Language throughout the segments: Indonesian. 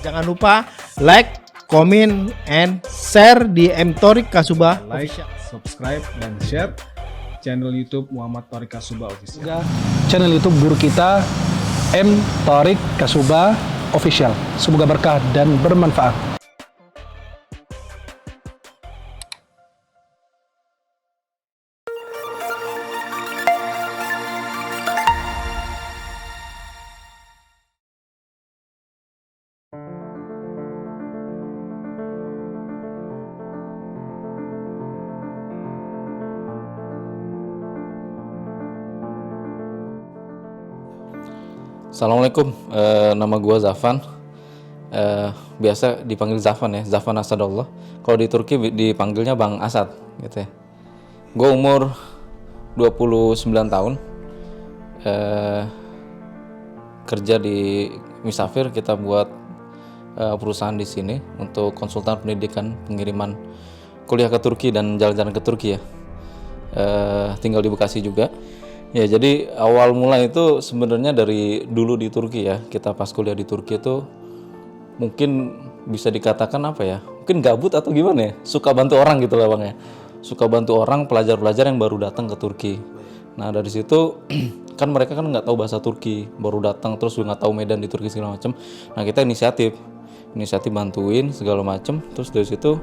Jangan lupa like, comment, and share di Torik Kasubah. Like, subscribe, dan share channel YouTube Muhammad Torik Kasubah Official. Juga channel YouTube guru kita Torik Kasubah Official. Semoga berkah dan bermanfaat. Assalamualaikum, nama gue Zafan, biasa dipanggil Zafan ya, Zafan Asadullah. Kalau di Turki dipanggilnya Bang Asad gitu ya. Gue umur 29 tahun, kerja di Misafir. Kita buat perusahaan di sini untuk konsultan pendidikan, pengiriman kuliah ke Turki dan jalan-jalan ke Turki ya. Tinggal di Bekasi juga. Ya, jadi awal mula itu sebenarnya dari dulu di Turki ya. Kita pas kuliah di Turki itu mungkin bisa dikatakan apa ya? Mungkin gabut atau gimana ya? Suka bantu orang gitu lah Bang ya. Suka bantu orang, pelajar-pelajar yang baru datang ke Turki. Nah, dari situ kan mereka kan nggak tahu bahasa Turki, baru datang terus nggak tahu medan di Turki segala macam. Nah, kita inisiatif bantuin segala macam. Terus dari situ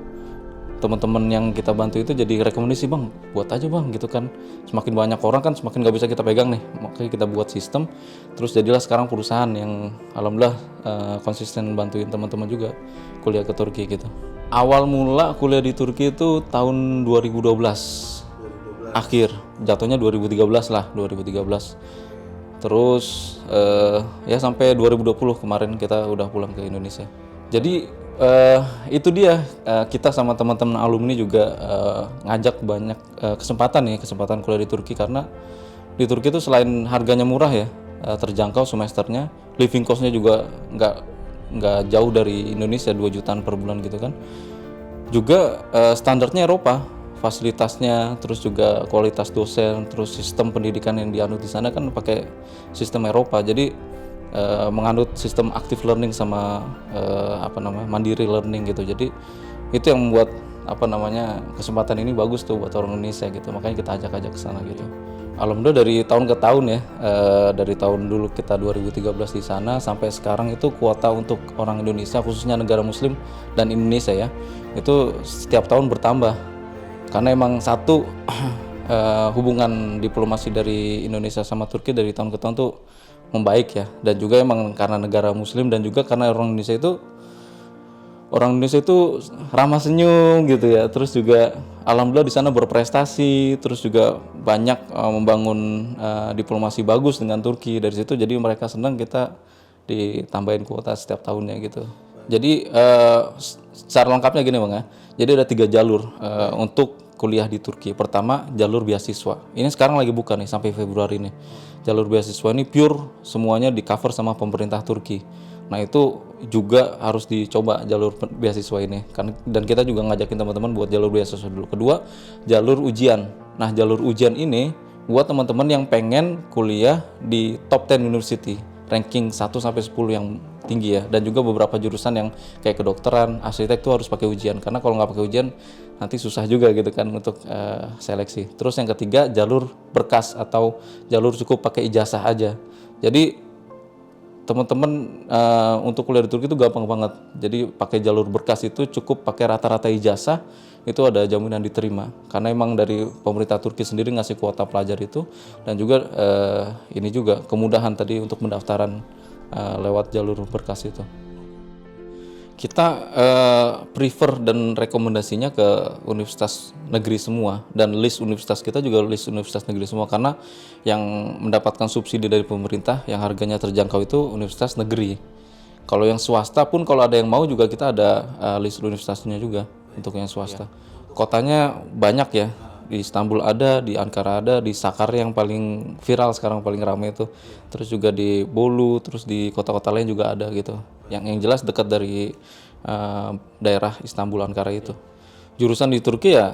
teman-teman yang kita bantu itu jadi rekomendasi, Bang, buat aja Bang gitu kan. Semakin banyak orang kan semakin gak bisa kita pegang nih, makanya kita buat sistem. Terus jadilah sekarang perusahaan yang alhamdulillah konsisten bantuin teman-teman juga kuliah ke Turki gitu. Awal mula kuliah di Turki itu tahun 2012 akhir, jatuhnya 2013 lah, 2013. Terus ya sampai 2020 kemarin kita udah pulang ke Indonesia. Jadi itu dia, kita sama teman-teman alumni juga ngajak banyak kesempatan kuliah di Turki, karena di Turki itu selain harganya murah ya, terjangkau semesternya, living cost-nya juga nggak jauh dari Indonesia, 2 jutaan per bulan gitu kan. Juga standarnya Eropa, fasilitasnya, terus juga kualitas dosen, terus sistem pendidikan yang dianut di sana kan pakai sistem Eropa. Jadi menganut sistem active learning sama mandiri learning gitu. Jadi itu yang membuat kesempatan ini bagus tuh buat orang Indonesia gitu. Makanya kita ajak ke sana gitu. Alhamdulillah dari tahun ke tahun ya, dari tahun dulu kita 2013 di sana sampai sekarang itu kuota untuk orang Indonesia khususnya negara muslim dan Indonesia ya, itu setiap tahun bertambah. Karena emang satu hubungan diplomasi dari Indonesia sama Turki dari tahun ke tahun tuh membaik ya, dan juga emang karena negara muslim dan juga karena orang Indonesia itu ramah senyum gitu ya. Terus juga alhamdulillah di sana berprestasi, terus juga banyak membangun diplomasi bagus dengan Turki. Dari situ jadi mereka senang kita ditambahin kuota setiap tahunnya gitu. Jadi secara lengkapnya gini Bang ya. Jadi ada 3 jalur untuk kuliah di Turki. Pertama, jalur beasiswa. Ini sekarang lagi buka nih sampai Februari nih. Jalur beasiswa ini pure semuanya di cover sama pemerintah Turki. Nah, itu juga harus dicoba jalur beasiswa ini. Dan kita juga ngajakin teman-teman buat jalur beasiswa dulu. Kedua, jalur ujian. Nah, jalur ujian ini buat teman-teman yang pengen kuliah di top 10 university, ranking 1 sampai 10 yang tinggi ya, dan juga beberapa jurusan yang kayak kedokteran, arsitek itu harus pakai ujian, karena kalau nggak pakai ujian nanti susah juga gitu kan untuk seleksi. Terus yang ketiga, jalur berkas atau jalur cukup pakai ijazah aja. Jadi teman-teman untuk kuliah di Turki itu gampang banget. Jadi pakai jalur berkas itu cukup pakai rata-rata ijazah, itu ada jaminan diterima. Karena emang dari pemerintah Turki sendiri ngasih kuota pelajar itu, dan juga ini juga kemudahan tadi untuk pendaftaran lewat jalur berkas itu. Kita prefer dan rekomendasinya ke universitas negeri semua, dan list universitas kita juga list universitas negeri semua, karena yang mendapatkan subsidi dari pemerintah yang harganya terjangkau itu universitas negeri. Kalau yang swasta pun kalau ada yang mau juga kita ada list universitasnya juga untuk yang swasta. Kotanya banyak ya, di Istanbul ada, di Ankara ada, di Sakarya yang paling viral sekarang paling ramai itu. Terus juga di Bolu, terus di kota-kota lain juga ada gitu. Yang jelas dekat dari daerah Istanbul, Ankara itu. Jurusan di Turki ya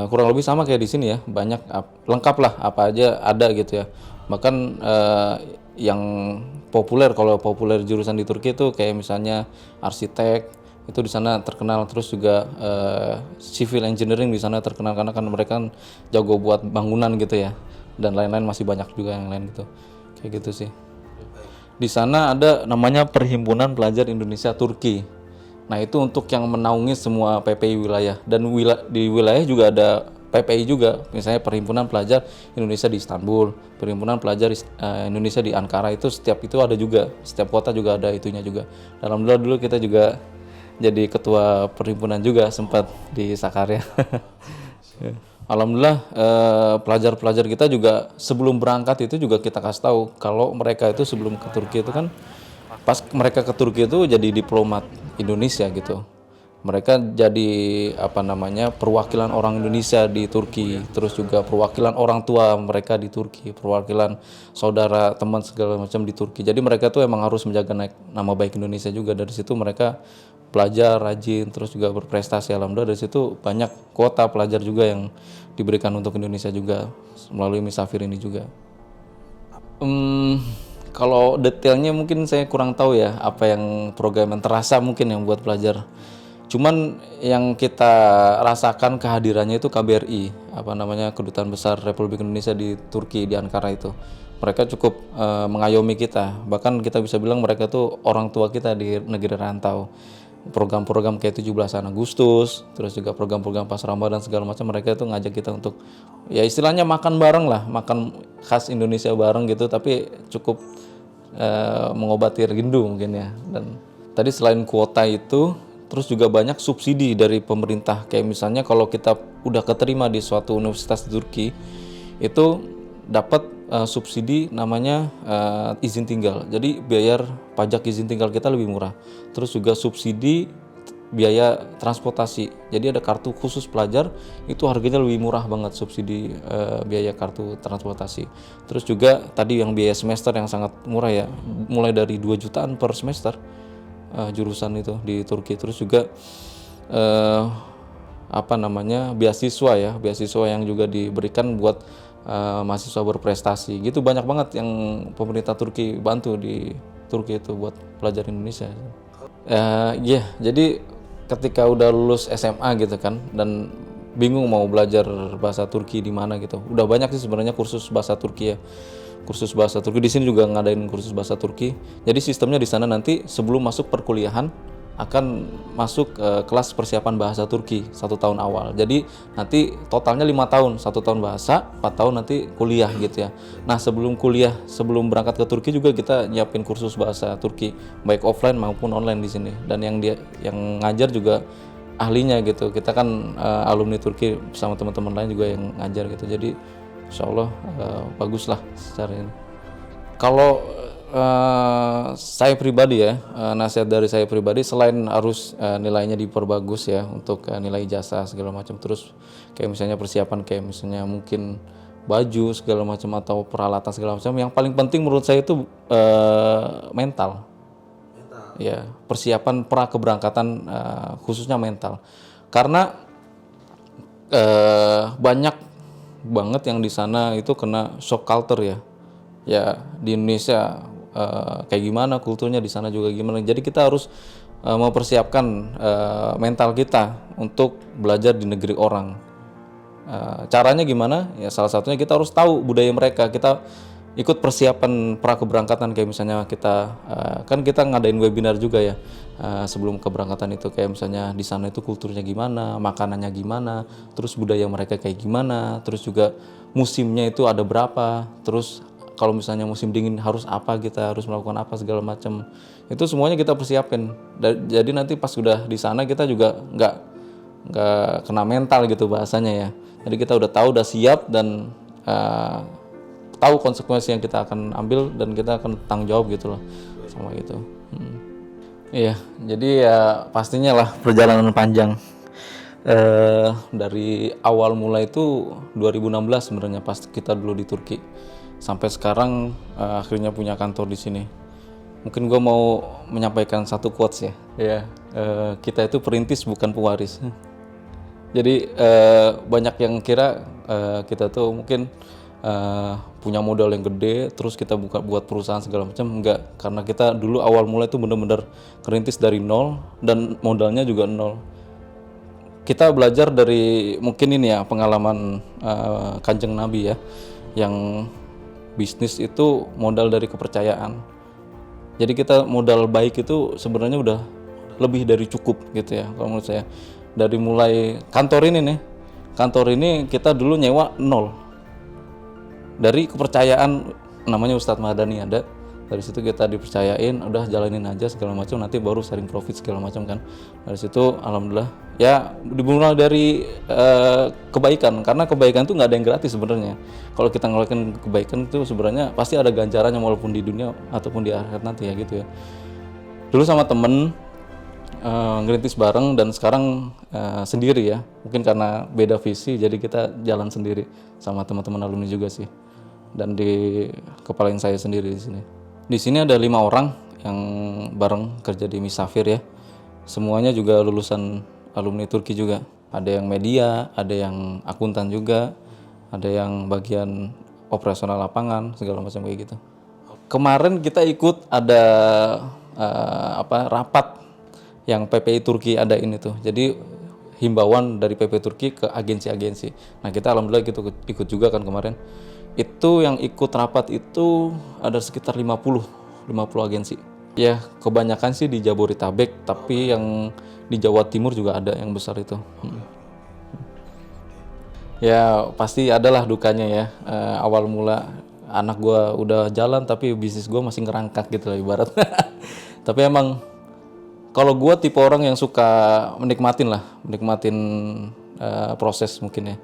kurang lebih sama kayak di sini ya, banyak lengkap lah, apa aja ada gitu ya. Bahkan yang populer, kalau populer jurusan di Turki itu kayak misalnya arsitek itu di sana terkenal, terus juga civil engineering di sana terkenal karena kan mereka kan jago buat bangunan gitu ya, dan lain-lain masih banyak juga yang lain gitu, kayak gitu sih. Di sana ada namanya Perhimpunan Pelajar Indonesia Turki. Nah itu untuk yang menaungi semua PPI wilayah, dan di wilayah juga ada PPI juga, misalnya Perhimpunan Pelajar Indonesia di Istanbul, Perhimpunan Pelajar Indonesia di Ankara, itu setiap itu ada juga, setiap kota juga ada itunya juga. Alhamdulillah dulu kita juga jadi ketua perhimpunan juga sempat di Sakarya. Alhamdulillah pelajar-pelajar kita juga sebelum berangkat itu juga kita kasih tahu kalau mereka itu sebelum ke Turki itu kan, pas mereka ke Turki itu jadi diplomat Indonesia gitu. Mereka jadi perwakilan orang Indonesia di Turki, terus juga perwakilan orang tua mereka di Turki, perwakilan saudara, teman segala macam di Turki. Jadi mereka tuh emang harus menjaga nama baik Indonesia juga. Dari situ mereka pelajar rajin, terus juga berprestasi. Alhamdulillah dari situ banyak kuota pelajar juga yang diberikan untuk Indonesia juga melalui Misafir ini juga. Kalau detailnya mungkin saya kurang tahu ya, apa yang program yang terasa mungkin yang buat pelajar. Cuman yang kita rasakan kehadirannya itu KBRI, Kedutaan Besar Republik Indonesia di Turki, di Ankara itu. Mereka cukup mengayomi kita. Bahkan kita bisa bilang mereka tuh orang tua kita di negeri rantau. Program-program kayak 17 Agustus, terus juga program-program pas Ramadan segala macam, mereka itu ngajak kita untuk ya istilahnya makan bareng lah, makan khas Indonesia bareng gitu, tapi cukup mengobati rindu mungkin ya. Dan tadi selain kuota itu, terus juga banyak subsidi dari pemerintah. Kayak misalnya kalau kita udah keterima di suatu universitas di Turki, itu dapat subsidi namanya izin tinggal. Jadi biaya pajak izin tinggal kita lebih murah. Terus juga subsidi biaya transportasi. Jadi ada kartu khusus pelajar, itu harganya lebih murah banget subsidi biaya kartu transportasi. Terus juga tadi yang biaya semester yang sangat murah ya, mulai dari 2 jutaan per semester jurusan itu di Turki. Terus juga beasiswa ya, beasiswa yang juga diberikan buat mahasiswa berprestasi gitu. Banyak banget yang pemerintah Turki bantu di Turki itu buat pelajar Indonesia. Jadi ketika udah lulus SMA gitu kan, dan bingung mau belajar bahasa Turki di mana gitu, udah banyak sih sebenarnya kursus bahasa Turki ya. Kursus bahasa Turki di sini juga ngadain kursus bahasa Turki. Jadi sistemnya di sana nanti sebelum masuk perkuliahan akan masuk kelas persiapan bahasa Turki 1 tahun awal. Jadi nanti totalnya 5 tahun, 1 tahun bahasa, 4 tahun nanti kuliah gitu ya. Nah sebelum kuliah, sebelum berangkat ke Turki juga kita nyiapin kursus bahasa Turki, baik offline maupun online di sini. Dan yang ngajar juga ahlinya gitu. Kita kan alumni Turki sama teman-teman lain juga yang ngajar gitu. Jadi insya Allah bagus lah secara ini. Kalau saya pribadi ya, nasihat dari saya pribadi, selain harus nilainya diperbagus ya untuk nilai ijazah segala macam, terus kayak misalnya persiapan kayak misalnya mungkin baju segala macam atau peralatan segala macam, yang paling penting menurut saya itu mental. Ya, persiapan pra keberangkatan khususnya mental. Karena banyak banget yang di sana itu kena shock culture ya. Ya, di Indonesia kayak gimana kulturnya, di sana juga gimana. Jadi kita harus mempersiapkan mental kita untuk belajar di negeri orang. Caranya gimana? Ya salah satunya kita harus tahu budaya mereka. Kita ikut persiapan pra keberangkatan, kayak misalnya kita kan kita ngadain webinar juga ya sebelum keberangkatan itu, kayak misalnya di sana itu kulturnya gimana, makanannya gimana, terus budaya mereka kayak gimana, terus juga musimnya itu ada berapa, terus kalau misalnya musim dingin harus apa, kita harus melakukan apa segala macam. Itu semuanya kita persiapin. Jadi nanti pas sudah di sana kita juga nggak kena mental gitu bahasanya ya. Jadi kita udah tahu, udah siap, dan tahu konsekuensi yang kita akan ambil, dan kita akan tanggung jawab gitu loh sama gitu. Iya, jadi ya pastinya lah perjalanan panjang. Dari awal mulai itu 2016 sebenarnya pas kita dulu di Turki. Sampai sekarang akhirnya punya kantor di sini. Mungkin gue mau menyampaikan satu quotes ya. Kita itu perintis bukan pewaris. Jadi banyak yang kira kita tuh mungkin punya modal yang gede terus kita buat perusahaan segala macam, enggak. Karena kita dulu awal mulai itu benar-benar kerintis dari nol dan modalnya juga nol. Kita belajar dari mungkin ini ya pengalaman Kanjeng Nabi ya, yang bisnis itu modal dari kepercayaan. Jadi kita modal baik itu sebenarnya udah lebih dari cukup gitu ya kalau menurut saya. Dari mulai kantor ini kita dulu nyewa nol. Dari kepercayaan namanya Ustadz Madani ada. Dari situ kita dipercayain, udah jalanin aja segala macam, nanti baru sharing profit segala macam kan. Dari situ alhamdulillah ya dimulai dari kebaikan, karena kebaikan itu nggak ada yang gratis sebenarnya. Kalau kita ngelakuin kebaikan itu sebenarnya pasti ada ganjarannya walaupun di dunia ataupun di akhirat nanti ya gitu ya. Dulu sama temen ngerintis bareng dan sekarang sendiri ya. Mungkin karena beda visi jadi kita jalan sendiri sama teman-teman alumni juga sih. Dan di kepalain saya sendiri di sini. Di sini ada 5 orang yang bareng kerja di Misafir ya. Semuanya juga lulusan alumni Turki juga. Ada yang media, ada yang akuntan juga, ada yang bagian operasional lapangan segala macam kayak gitu. Kemarin kita ikut ada rapat yang PPI Turki ada ini tuh. Jadi himbauan dari PPI Turki ke agensi-agensi. Nah kita alhamdulillah gitu ikut juga kan kemarin. Itu yang ikut rapat itu ada sekitar 50 agensi. Ya kebanyakan sih di Jabodetabek, tapi yang di Jawa Timur juga ada yang besar itu. Ya pasti adalah dukanya ya. Awal mula anak gue udah jalan tapi bisnis gue masih ngerangkak gitu lah ibarat. Tapi emang kalau gue tipe orang yang suka menikmatin proses mungkin ya.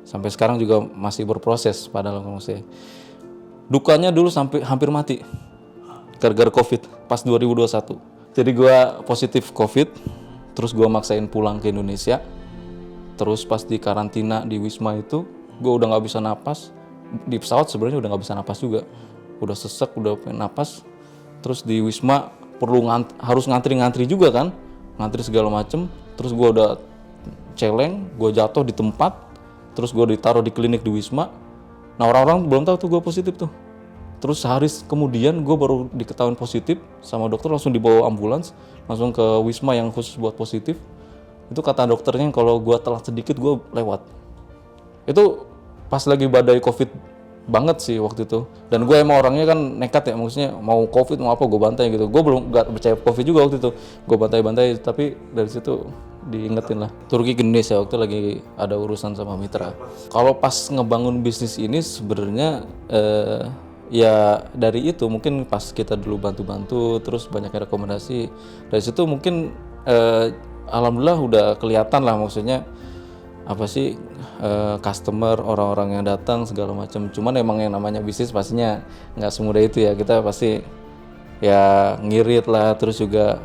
Sampai sekarang juga masih berproses padahal kalau saya. Dukanya dulu sampai hampir mati gara-gara COVID pas 2021. Jadi gue positif COVID, terus gue maksain pulang ke Indonesia. Terus pas di karantina di Wisma itu, gue udah nggak bisa napas. Di pesawat sebenarnya udah nggak bisa napas juga, udah sesek, udah pengen napas. Terus di Wisma harus ngantri juga kan, ngantri segala macem. Terus gue udah celeng, gue jatuh di tempat. Terus gue ditaruh di klinik di Wisma. Nah orang-orang belum tahu tuh gue positif tuh. Terus sehari kemudian gue baru diketahui positif sama dokter, langsung dibawa ambulans langsung ke Wisma yang khusus buat positif. Itu kata dokternya kalau gue telat sedikit gue lewat. Itu pas lagi badai COVID banget sih waktu itu. Dan gue emang orangnya kan nekat ya, maksudnya mau COVID mau apa gue bantai gitu. Gue belum gak percaya COVID juga waktu itu. Gue bantai-bantai tapi dari situ diingetin lah. Turki ke Indonesia waktu lagi ada urusan sama mitra. Kalau pas ngebangun bisnis ini sebenarnya ya dari itu mungkin pas kita dulu bantu-bantu terus banyak rekomendasi. Dari situ mungkin alhamdulillah udah kelihatan lah maksudnya apa sih customer, orang-orang yang datang segala macam. Cuman emang yang namanya bisnis pastinya nggak semudah itu ya. Kita pasti ya ngirit lah, terus juga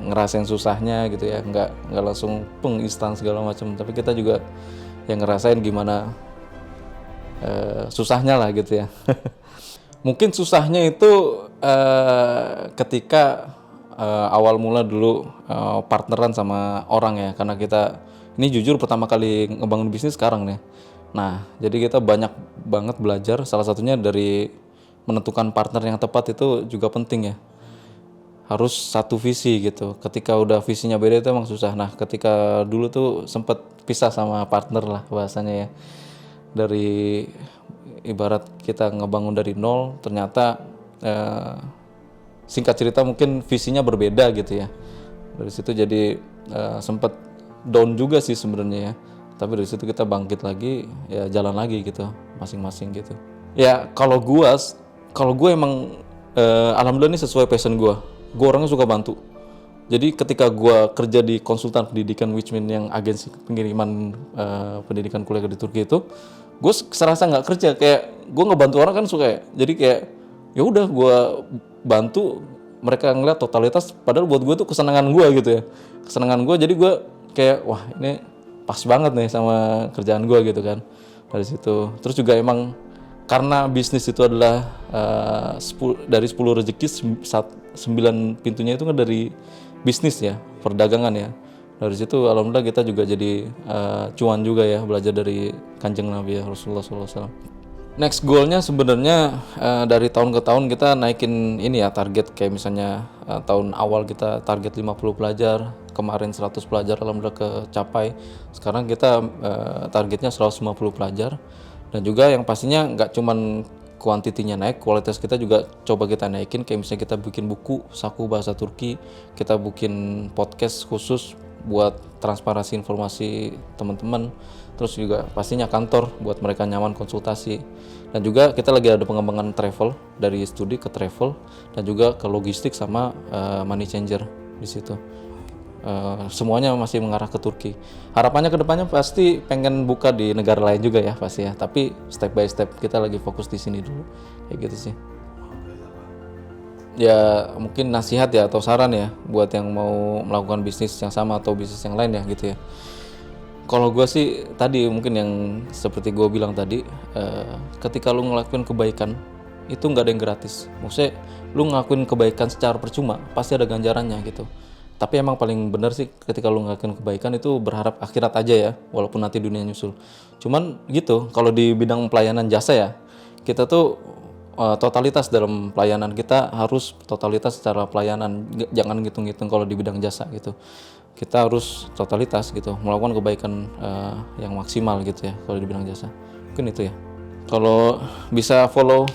ngerasain susahnya gitu ya, nggak langsung instan segala macam, tapi kita juga yang ngerasain gimana susahnya lah gitu ya. Mungkin susahnya itu ketika awal mula dulu partneran sama orang ya, karena kita ini jujur pertama kali ngebangun bisnis sekarang nih. Nah jadi kita banyak banget belajar, salah satunya dari menentukan partner yang tepat itu juga penting ya. Harus satu visi gitu. Ketika udah visinya beda itu emang susah. Nah, ketika dulu tuh sempet pisah sama partner lah bahasanya ya. Dari ibarat kita ngebangun dari nol, ternyata singkat cerita mungkin visinya berbeda gitu ya. Dari situ jadi sempet down juga sih sebenarnya ya. Tapi dari situ kita bangkit lagi, ya jalan lagi gitu masing-masing gitu. Ya kalau gue emang alhamdulillah ini sesuai passion gue orangnya suka bantu. Jadi ketika gue kerja di konsultan pendidikan Wijmin yang agensi pengiriman pendidikan kuliah di Turki itu, gue serasa nggak kerja, kayak gue ngebantu orang kan suka ya. Jadi kayak ya udah gue bantu, mereka ngeliat totalitas, padahal buat gue tuh kesenangan gue gitu ya, kesenangan gue. Jadi gue kayak wah ini pas banget nih sama kerjaan gue gitu kan. Dari situ terus juga emang karena bisnis itu adalah dari 10 rezeki 9 pintunya itu kan dari bisnis ya, perdagangan ya. Dari situ alhamdulillah kita juga jadi cuan juga ya, belajar dari Kanjeng Nabi ya, Rasulullah SAW. Next goalnya sebenarnya dari tahun ke tahun kita naikin ini ya, target kayak misalnya tahun awal kita target 50 pelajar, kemarin 100 pelajar alhamdulillah kecapai. Sekarang kita targetnya 150 pelajar, dan juga yang pastinya nggak cuman kuantitinya naik, kualitas kita juga coba kita naikin. Kayak misalnya kita bikin buku saku bahasa Turki, kita bikin podcast khusus buat transparansi informasi teman-teman, terus juga pastinya kantor buat mereka nyaman konsultasi. Dan juga kita lagi ada pengembangan travel, dari studi ke travel dan juga ke logistik sama money changer di situ. Semuanya masih mengarah ke Turki. Harapannya ke depannya pasti pengen buka di negara lain juga ya pasti ya, tapi step by step kita lagi fokus di sini dulu kayak gitu sih. Ya mungkin nasihat ya atau saran ya buat yang mau melakukan bisnis yang sama atau bisnis yang lain ya gitu ya. Kalau gue sih tadi mungkin yang seperti gue bilang tadi, ketika lu ngelakuin kebaikan itu nggak ada yang gratis. Maksudnya lu ngelakuin kebaikan secara percuma pasti ada ganjarannya gitu. Tapi emang paling benar sih ketika lu ngelakuin kebaikan itu berharap akhirat aja ya, walaupun nanti dunia nyusul. Cuman gitu, kalau di bidang pelayanan jasa ya, kita tuh totalitas dalam pelayanan kita harus totalitas secara pelayanan, jangan ngitung-ngitung kalau di bidang jasa gitu. Kita harus totalitas gitu, melakukan kebaikan yang maksimal gitu ya kalau di bidang jasa. Mungkin itu ya. Kalau bisa follow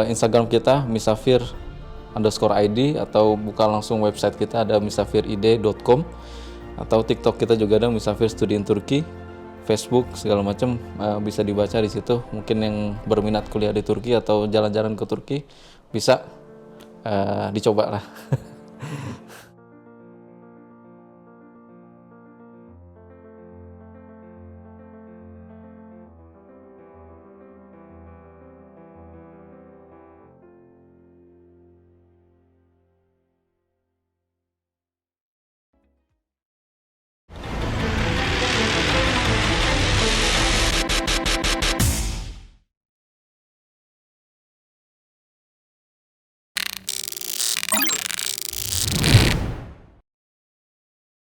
Instagram kita misafir_id atau buka langsung website kita ada misafirid.com, atau TikTok kita juga ada Misafir Studi in Turki, Facebook segala macam bisa dibaca di situ. Mungkin yang berminat kuliah di Turki atau jalan-jalan ke Turki bisa dicoba lah.